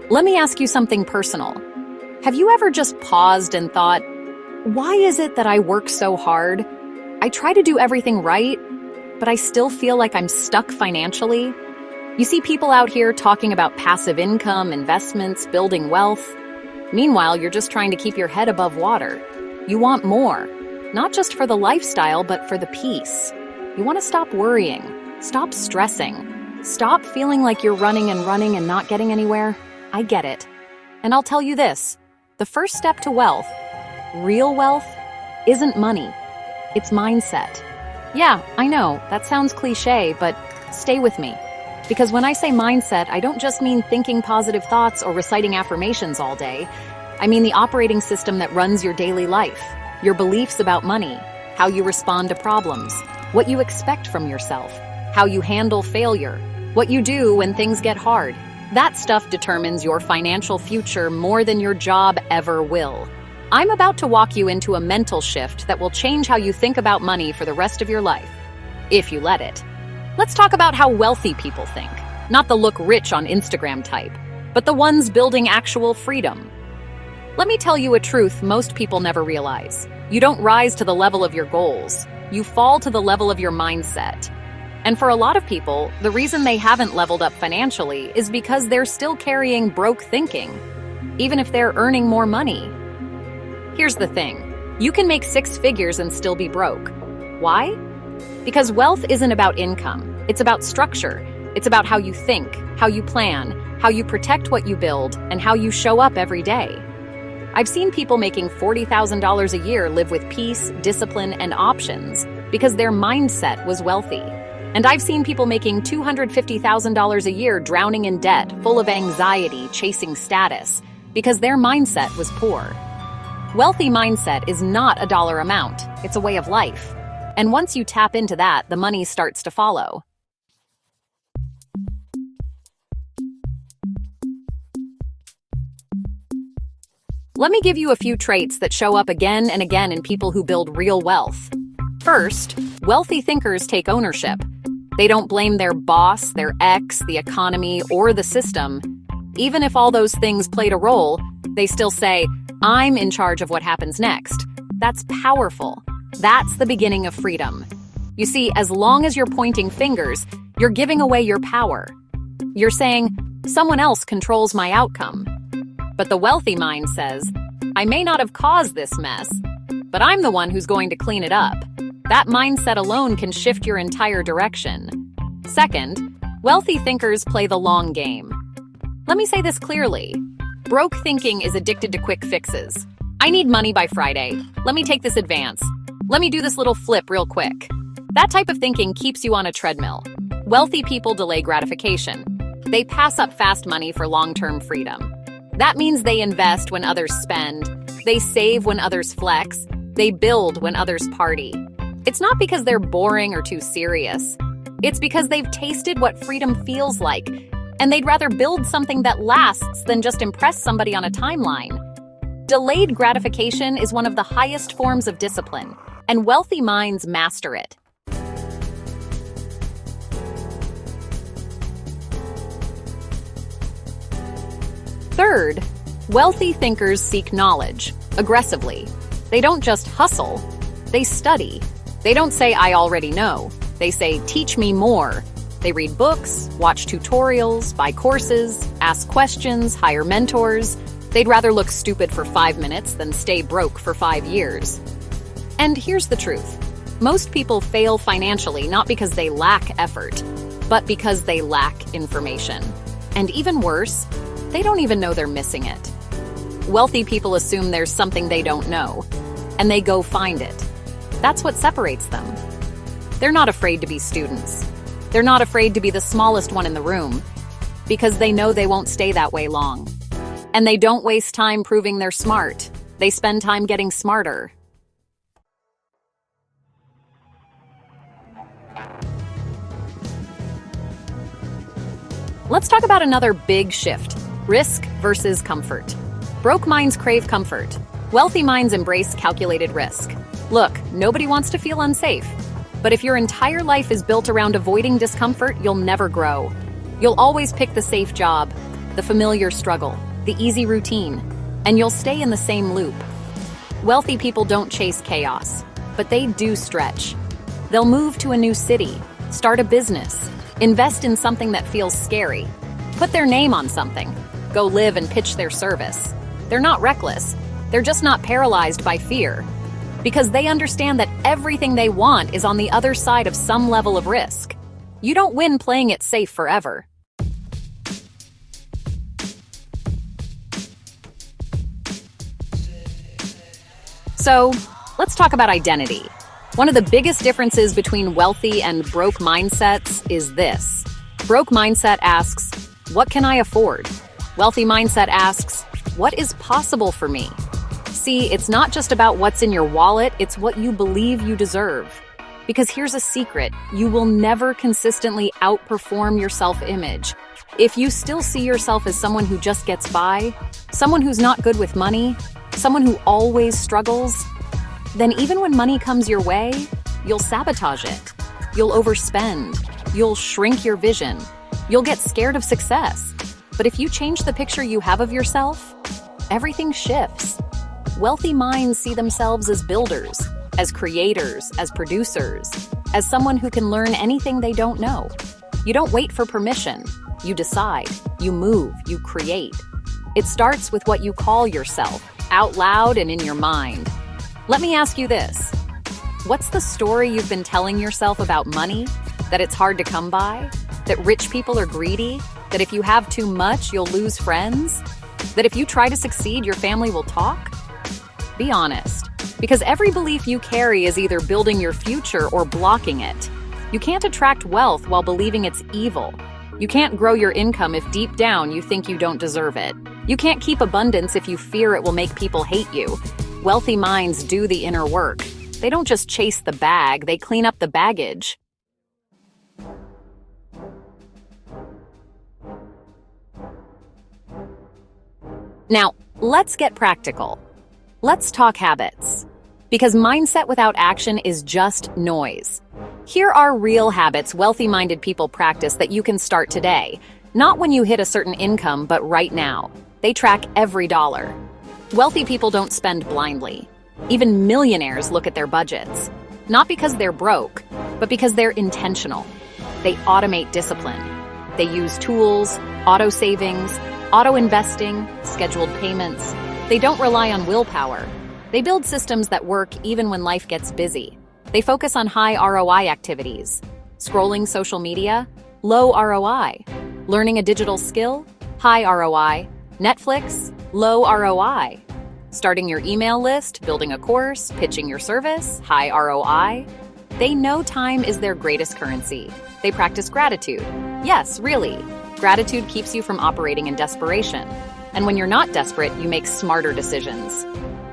Let me ask you something personal. Have you ever just paused and thought, why is it that I work so hard? I try to do everything right, but I still feel like I'm stuck financially? You see people out here talking about passive income, investments, building wealth. Meanwhile, you're just trying to keep your head above water. You want more, not just for the lifestyle, but for the peace. You want to stop worrying, stop stressing, stop feeling like you're running and not getting anywhere. I get it. And I'll tell you this, the first step to wealth, real wealth, isn't money. It's mindset. Yeah, I know, that sounds cliche, but stay with me. Because when I say mindset, I don't just mean thinking positive thoughts or reciting affirmations all day. I mean the operating system that runs your daily life, your beliefs about money, how you respond to problems, what you expect from yourself, how you handle failure, what you do when things get hard. That stuff determines your financial future more than your job ever will. I'm about to walk you into a mental shift that will change how you think about money for the rest of your life, if you let it. Let's talk about how wealthy people think, not the look rich on Instagram type, but the ones building actual freedom. Let me tell you a truth most people never realize. You don't rise to the level of your goals. You fall to the level of your mindset. And for a lot of people, the reason they haven't leveled up financially is because they're still carrying broke thinking, even if they're earning more money. Here's the thing. You can make 6 figures and still be broke. Why? Because wealth isn't about income. It's about structure. It's about how you think, how you plan, how you protect what you build, and how you show up every day. I've seen people making $40,000 a year live with peace, discipline, and options because their mindset was wealthy. And I've seen people making $250,000 a year drowning in debt, full of anxiety, chasing status, because their mindset was poor. Wealthy mindset is not a dollar amount, it's a way of life. And once you tap into that, the money starts to follow. Let me give you a few traits that show up again and again in people who build real wealth. First, wealthy thinkers take ownership. They don't blame their boss, their ex, the economy, or the system. Even if all those things played a role, they still say, I'm in charge of what happens next. That's powerful. That's the beginning of freedom. You see, as long as you're pointing fingers, you're giving away your power. You're saying, someone else controls my outcome. But the wealthy mind says, I may not have caused this mess, but I'm the one who's going to clean it up. That mindset alone can shift your entire direction. Second, wealthy thinkers play the long game. Let me say this clearly. Broke thinking is addicted to quick fixes. I need money by Friday. Let me take this advance. Let me do this little flip real quick. That type of thinking keeps you on a treadmill. Wealthy people delay gratification. They pass up fast money for long-term freedom. That means they invest when others spend. They save when others flex. They build when others party. It's not because they're boring or too serious. It's because they've tasted what freedom feels like, and they'd rather build something that lasts than just impress somebody on a timeline. Delayed gratification is one of the highest forms of discipline, and wealthy minds master it. Third, wealthy thinkers seek knowledge aggressively. They don't just hustle, they study. They don't say, I already know. They say, teach me more. They read books, watch tutorials, buy courses, ask questions, hire mentors. They'd rather look stupid for 5 minutes than stay broke for 5 years. And here's the truth. Most people fail financially not because they lack effort, but because they lack information. And even worse, they don't even know they're missing it. Wealthy people assume there's something they don't know, and they go find it. That's what separates them. They're not afraid to be students. They're not afraid to be the smallest one in the room, because they know they won't stay that way long. And they don't waste time proving they're smart. They spend time getting smarter. Let's talk about another big shift. Risk versus comfort. Broke minds crave comfort. Wealthy minds embrace calculated risk. Look, nobody wants to feel unsafe. But if your entire life is built around avoiding discomfort, you'll never grow. You'll always pick the safe job, the familiar struggle, the easy routine, and you'll stay in the same loop. Wealthy people don't chase chaos, but they do stretch. They'll move to a new city, start a business, invest in something that feels scary, put their name on something, go live and pitch their service. They're not reckless, they're just not paralyzed by fear, because they understand that everything they want is on the other side of some level of risk. You don't win playing it safe forever. So, let's talk about identity. One of the biggest differences between wealthy and broke mindsets is this. Broke mindset asks, what can I afford? Wealthy mindset asks, what is possible for me? See, it's not just about what's in your wallet, it's what you believe you deserve. Because here's a secret, you will never consistently outperform your self-image. If you still see yourself as someone who just gets by, someone who's not good with money, someone who always struggles, then even when money comes your way, you'll sabotage it. You'll overspend. You'll shrink your vision. You'll get scared of success. But if you change the picture you have of yourself, everything shifts. Wealthy minds see themselves as builders, as creators, as producers, as someone who can learn anything they don't know. You don't wait for permission. You decide. You move. You create. It starts with what you call yourself, out loud and in your mind. Let me ask you this. What's the story you've been telling yourself about money? That it's hard to come by? That rich people are greedy? That if you have too much, you'll lose friends? That if you try to succeed, your family will talk? Be honest, because every belief you carry is either building your future or blocking it. You can't attract wealth while believing it's evil. You can't grow your income if deep down you think you don't deserve it. You can't keep abundance if you fear it will make people hate you. Wealthy minds do the inner work. They don't just chase the bag, they clean up the baggage. Now, let's get practical. Let's talk habits. Because mindset without action is just noise. Here are real habits wealthy-minded people practice that you can start today. Not when you hit a certain income, but right now. They track every dollar. Wealthy people don't spend blindly. Even millionaires look at their budgets. Not because they're broke, but because they're intentional. They automate discipline. They use tools, auto savings, auto investing, scheduled payments. They don't rely on willpower. They build systems that work even when life gets busy. They focus on high ROI activities. Scrolling social media, low ROI. Learning a digital skill, high ROI. Netflix, low ROI. Starting your email list, building a course, pitching your service, high ROI. They know time is their greatest currency. They practice gratitude. Yes, really. Gratitude keeps you from operating in desperation. And when you're not desperate, you make smarter decisions.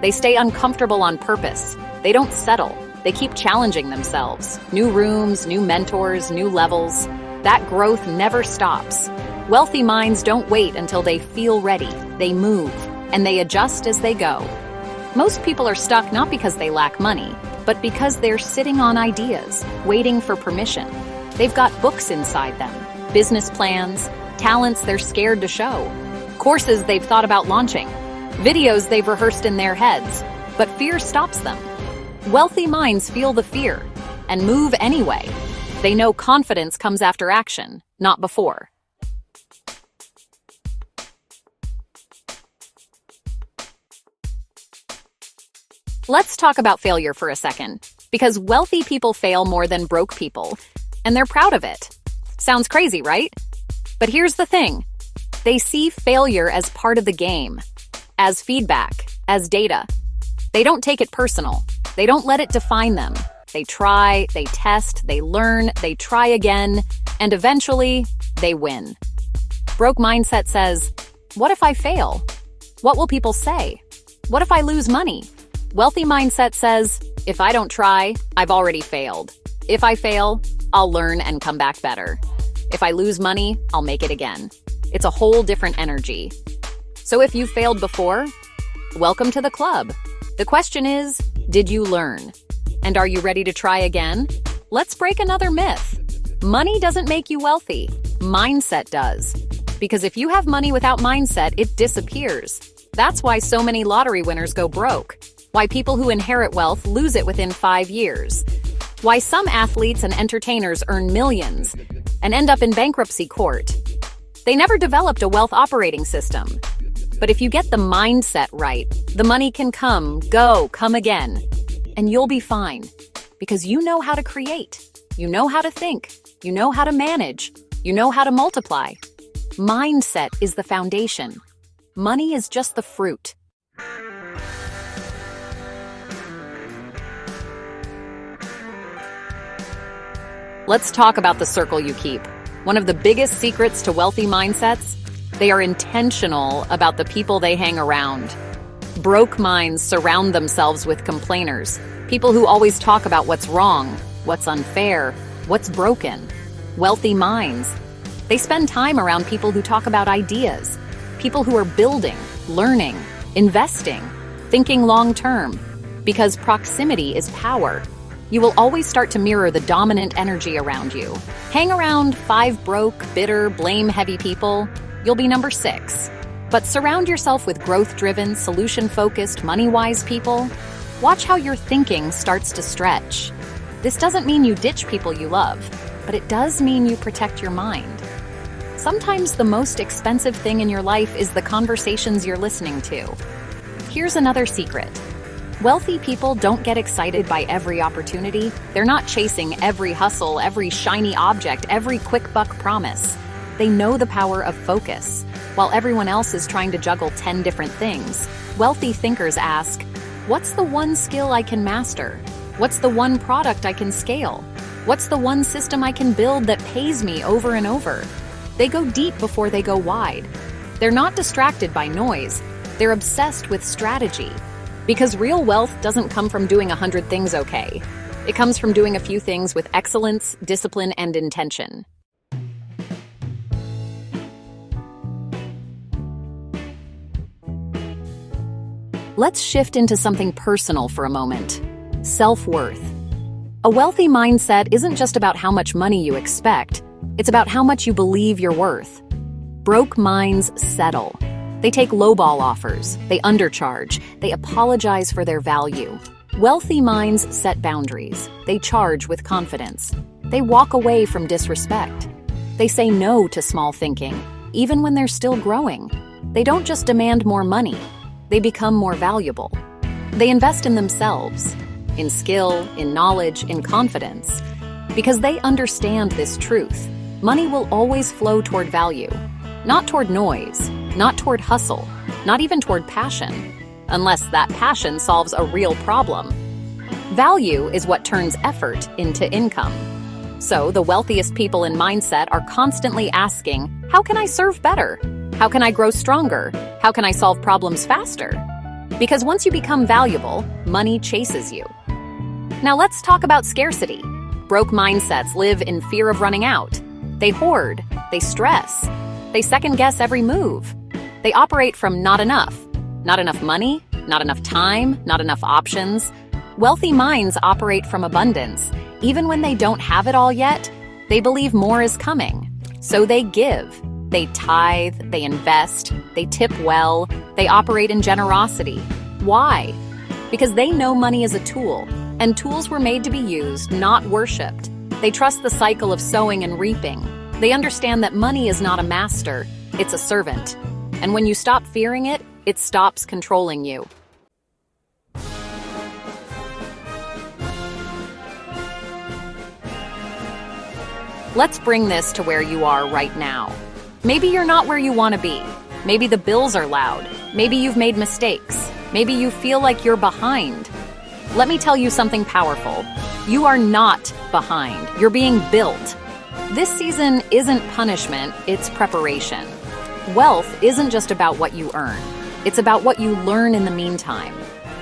They stay uncomfortable on purpose. They don't settle. They keep challenging themselves. New rooms, new mentors, new levels. That growth never stops. Wealthy minds don't wait until they feel ready. They move, and they adjust as they go. Most people are stuck not because they lack money, but because they're sitting on ideas, waiting for permission. They've got books inside them, business plans, talents they're scared to show, courses they've thought about launching, videos they've rehearsed in their heads, but fear stops them. Wealthy minds feel the fear and move anyway. They know confidence comes after action, not before. Let's talk about failure for a second, because wealthy people fail more than broke people, and they're proud of it. Sounds crazy, right? But here's the thing. They see failure as part of the game, as feedback, as data. They don't take it personal. They don't let it define them. They try, they test, they learn, they try again, and eventually, they win. Broke mindset says, what if I fail? What will people say? What if I lose money? Wealthy mindset says, if I don't try, I've already failed. If I fail, I'll learn and come back better. If I lose money, I'll make it again. It's a whole different energy. So if you've failed before, welcome to the club. The question is, did you learn? And are you ready to try again? Let's break another myth. Money doesn't make you wealthy. Mindset does. Because if you have money without mindset, it disappears. That's why so many lottery winners go broke. Why people who inherit wealth lose it within 5 years. Why some athletes and entertainers earn millions and end up in bankruptcy court. They never developed a wealth operating system. But if you get the mindset right, the money can come, go, come again. And you'll be fine. Because you know how to create. You know how to think. You know how to manage. You know how to multiply. Mindset is the foundation. Money is just the fruit. Let's talk about the circle you keep. One of the biggest secrets to wealthy mindsets, they are intentional about the people they hang around. Broke minds surround themselves with complainers, people who always talk about what's wrong, what's unfair, what's broken. Wealthy minds, they spend time around people who talk about ideas, people who are building, learning, investing, thinking long-term, because proximity is power. You will always start to mirror the dominant energy around you. Hang around 5 broke, bitter, blame-heavy people, you'll be number 6. But surround yourself with growth-driven, solution-focused, money-wise people. Watch how your thinking starts to stretch. This doesn't mean you ditch people you love, but it does mean you protect your mind. Sometimes the most expensive thing in your life is the conversations you're listening to. Here's another secret. Wealthy people don't get excited by every opportunity. They're not chasing every hustle, every shiny object, every quick buck promise. They know the power of focus. While everyone else is trying to juggle 10 different things, wealthy thinkers ask, what's the one skill I can master? What's the one product I can scale? What's the one system I can build that pays me over and over? They go deep before they go wide. They're not distracted by noise. They're obsessed with strategy. Because real wealth doesn't come from doing 100 things okay. It comes from doing a few things with excellence, discipline, and intention. Let's shift into something personal for a moment. Self-worth. A wealthy mindset isn't just about how much money you expect. It's about how much you believe you're worth. Broke minds settle. They take lowball offers, they undercharge, they apologize for their value. Wealthy minds set boundaries. They charge with confidence. They walk away from disrespect. They say no to small thinking, even when they're still growing. They don't just demand more money, they become more valuable. They invest in themselves, in skill, in knowledge, in confidence. Because they understand this truth, money will always flow toward value, not toward noise. Not toward hustle, not even toward passion, unless that passion solves a real problem. Value is what turns effort into income. So the wealthiest people in mindset are constantly asking, how can I serve better? How can I grow stronger? How can I solve problems faster? Because once you become valuable, money chases you. Now let's talk about scarcity. Broke mindsets live in fear of running out. They hoard, they stress, they second-guess every move. They operate from not enough money, not enough time, not enough options. Wealthy minds operate from abundance. Even when they don't have it all yet, they believe more is coming. So they give, they tithe, they invest, they tip well, they operate in generosity. Why? Because they know money is a tool, and tools were made to be used, not worshipped. They trust the cycle of sowing and reaping. They understand that money is not a master, it's a servant. And when you stop fearing it, it stops controlling you. Let's bring this to where you are right now. Maybe you're not where you want to be. Maybe the bills are loud. Maybe you've made mistakes. Maybe you feel like you're behind. Let me tell you something powerful. You are not behind. You're being built. This season isn't punishment, it's preparation. Wealth isn't just about what you earn. It's about what you learn in the meantime.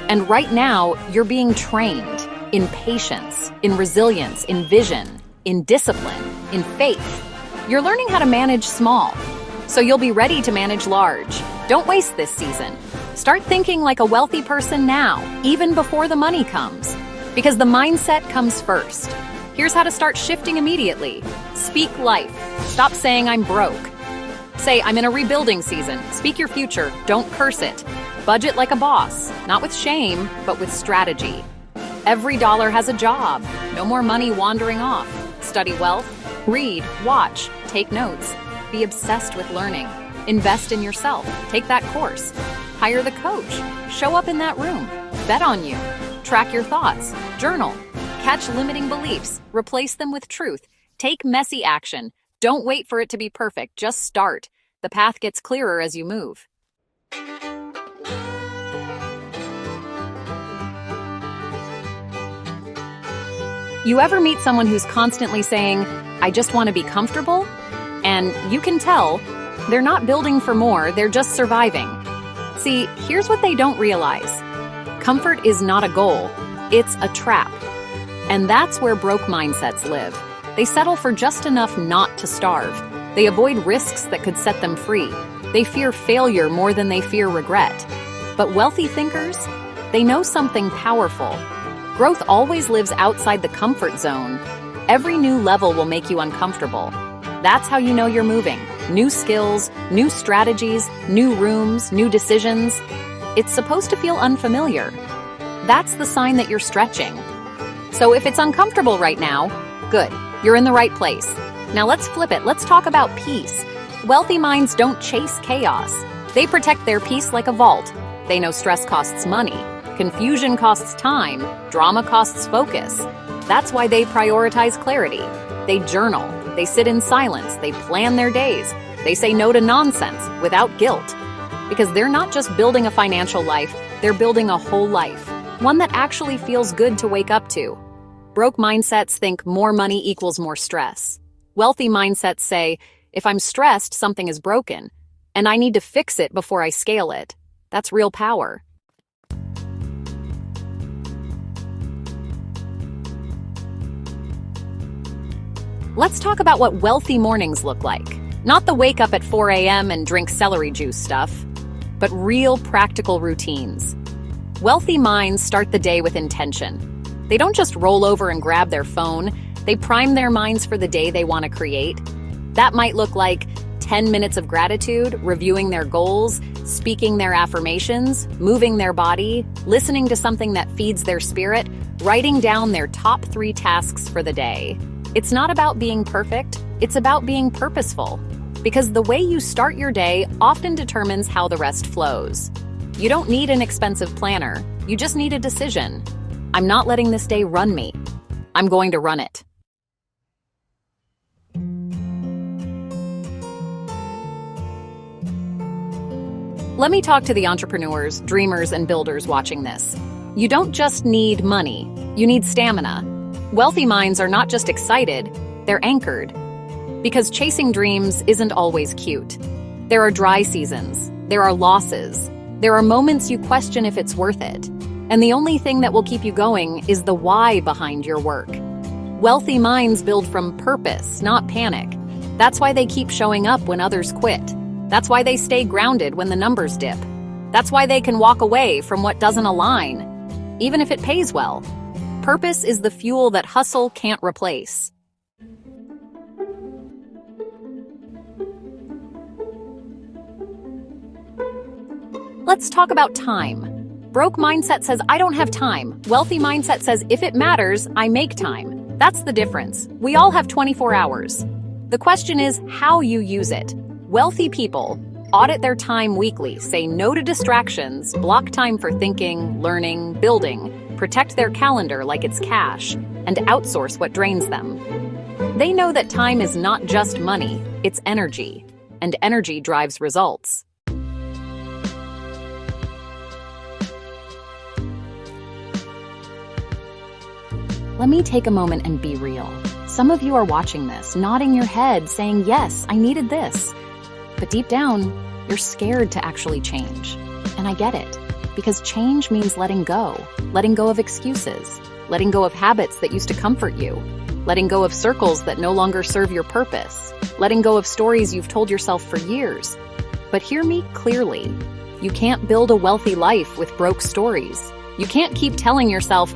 And right now, you're being trained in patience, in resilience, in vision, in discipline, in faith. You're learning how to manage small, so you'll be ready to manage large. Don't waste this season. Start thinking like a wealthy person now, even before the money comes. Because the mindset comes first. Here's how to start shifting immediately. Speak life. Stop saying I'm broke. Say, I'm in a rebuilding season. Speak your future, don't curse it. Budget like a boss, not with shame, but with strategy. Every dollar has a job. No more money wandering off. Study wealth, read, watch, take notes. Be obsessed with learning. Invest in yourself. Take that course. Hire the coach. Show up in that room. Bet on you. Track your thoughts. Journal. Catch limiting beliefs. Replace them with truth. Take messy action. Don't wait for it to be perfect. Just start. The path gets clearer as you move. You ever meet someone who's constantly saying, I just want to be comfortable? And you can tell they're not building for more, they're just surviving. See, here's what they don't realize. Comfort is not a goal, it's a trap. And that's where broke mindsets live. They settle for just enough not to starve. They avoid risks that could set them free. They fear failure more than they fear regret. But wealthy thinkers, they know something powerful. Growth always lives outside the comfort zone. Every new level will make you uncomfortable. That's how you know you're moving. New skills, new strategies, new rooms, new decisions. It's supposed to feel unfamiliar. That's the sign that you're stretching. So if it's uncomfortable right now, good, you're in the right place. Now let's flip it. Let's talk about peace. Wealthy minds don't chase chaos. They protect their peace like a vault. They know stress costs money. Confusion costs time, drama costs focus. That's why they prioritize clarity. They journal, they sit in silence, they plan their days. They say no to nonsense without guilt. Because they're not just building a financial life, they're building a whole life. One that actually feels good to wake up to. Broke mindsets think more money equals more stress. Wealthy mindsets say, if I'm stressed, something is broken, and I need to fix it before I scale it. That's real power. Let's talk about what wealthy mornings look like. Not the wake up at 4 a.m. and drink celery juice stuff, but real practical routines. Wealthy minds start the day with intention. They don't just roll over and grab their phone, they prime their minds for the day they want to create. That might look like 10 minutes of gratitude, reviewing their goals, speaking their affirmations, moving their body, listening to something that feeds their spirit, writing down their top 3 tasks for the day. It's not about being perfect, it's about being purposeful. Because the way you start your day often determines how the rest flows. You don't need an expensive planner, you just need a decision. I'm not letting this day run me. I'm going to run it. Let me talk to the entrepreneurs, dreamers, and builders watching this. You don't just need money, you need stamina. Wealthy minds are not just excited, they're anchored. Because chasing dreams isn't always cute. There are dry seasons, there are losses, there are moments you question if it's worth it. And the only thing that will keep you going is the why behind your work. Wealthy minds build from purpose, not panic. That's why they keep showing up when others quit. That's why they stay grounded when the numbers dip. That's why they can walk away from what doesn't align, even if it pays well. Purpose is the fuel that hustle can't replace. Let's talk about time. Broke mindset says, I don't have time. Wealthy mindset says, if it matters, I make time. That's the difference. We all have 24 hours. The question is how you use it. Wealthy people audit their time weekly, say no to distractions, block time for thinking, learning, building, protect their calendar like it's cash, and outsource what drains them. They know that time is not just money, it's energy, and energy drives results. Let me take a moment and be real. Some of you are watching this, nodding your head, saying, yes, I needed this. But deep down, you're scared to actually change. And I get it, because change means letting go of excuses, letting go of habits that used to comfort you, letting go of circles that no longer serve your purpose, letting go of stories you've told yourself for years. But hear me clearly. You can't build a wealthy life with broke stories. You can't keep telling yourself,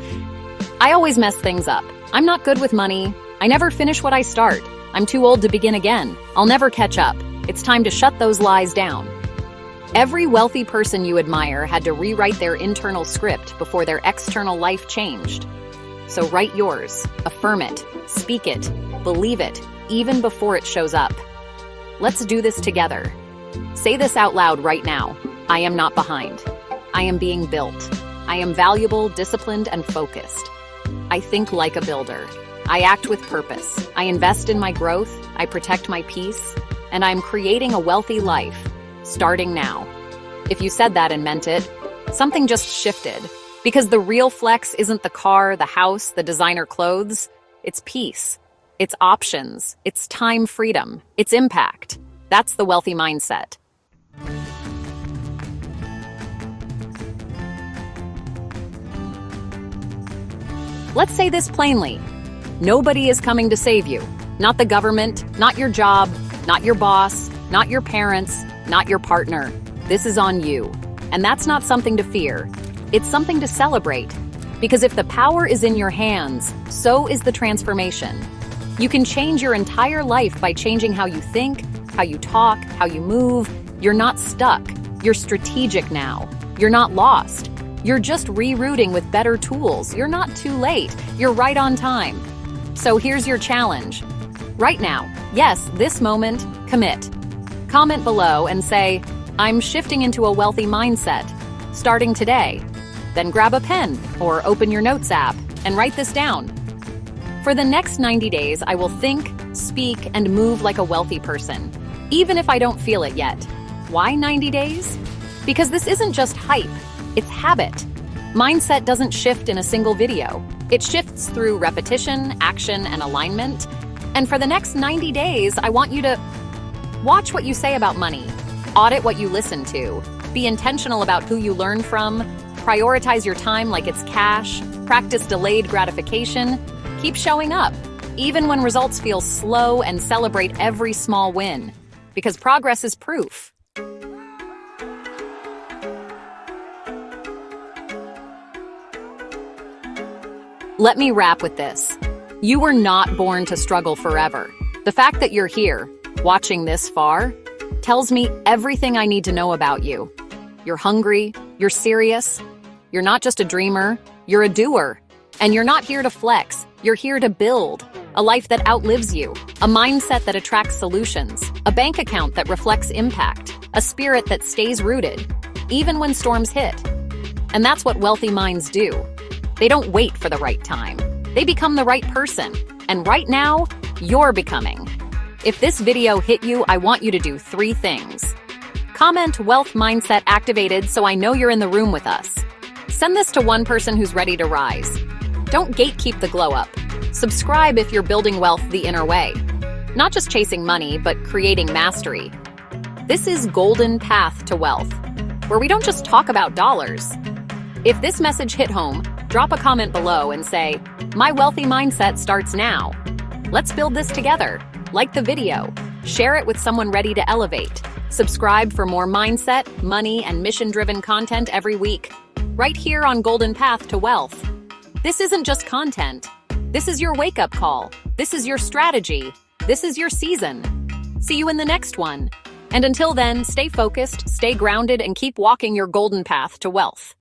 I always mess things up. I'm not good with money. I never finish what I start. I'm too old to begin again. I'll never catch up. It's time to shut those lies down. Every wealthy person you admire had to rewrite their internal script before their external life changed. So write yours, affirm it, speak it, believe it, even before it shows up. Let's do this together. Say this out loud right now. I am not behind. I am being built. I am valuable, disciplined, and focused. I think like a builder. I act with purpose. I invest in my growth. I protect my peace. And I'm creating a wealthy life, starting now. If you said that and meant it, something just shifted. Because the real flex isn't the car, the house, the designer clothes. It's peace. It's options. It's time freedom. It's impact. That's the wealthy mindset. Let's say this plainly. Nobody is coming to save you. Not the government, not your job, not your boss, not your parents, not your partner. This is on you. And that's not something to fear. It's something to celebrate. Because if the power is in your hands, so is the transformation. You can change your entire life by changing how you think, how you talk, how you move. You're not stuck. You're strategic now. You're not lost. You're just rerouting with better tools. You're not too late. You're right on time. So here's your challenge. Right now, yes, this moment, commit. Comment below and say, I'm shifting into a wealthy mindset, starting today. Then grab a pen or open your notes app and write this down. For the next 90 days, I will think, speak, and move like a wealthy person, even if I don't feel it yet. Why 90 days? Because this isn't just hype. It's habit. Mindset doesn't shift in a single video. It shifts through repetition, action, and alignment. And for the next 90 days, I want you to watch what you say about money, audit what you listen to, be intentional about who you learn from, prioritize your time like it's cash, practice delayed gratification, keep showing up, even when results feel slow, and celebrate every small win. Because progress is proof. Let me wrap with this. You were not born to struggle forever. The fact that you're here, watching this far, tells me everything I need to know about you. You're hungry, you're serious, you're not just a dreamer, you're a doer. And you're not here to flex, you're here to build. A life that outlives you, a mindset that attracts solutions, a bank account that reflects impact, a spirit that stays rooted, even when storms hit. And that's what wealthy minds do. They don't wait for the right time. They become the right person. And right now, you're becoming. If this video hit you, I want you to do 3 things. Comment wealth mindset activated so I know you're in the room with us. Send this to one person who's ready to rise. Don't gatekeep the glow up. Subscribe if you're building wealth the inner way. Not just chasing money, but creating mastery. This is Golden Path to Wealth, where we don't just talk about dollars. If this message hit home, drop a comment below and say, my wealthy mindset starts now. Let's build this together. Like the video, share it with someone ready to elevate. Subscribe for more mindset, money, and mission-driven content every week, right here on Golden Path to Wealth. This isn't just content. This is your wake-up call. This is your strategy. This is your season. See you in the next one. And until then, stay focused, stay grounded, and keep walking your golden path to wealth.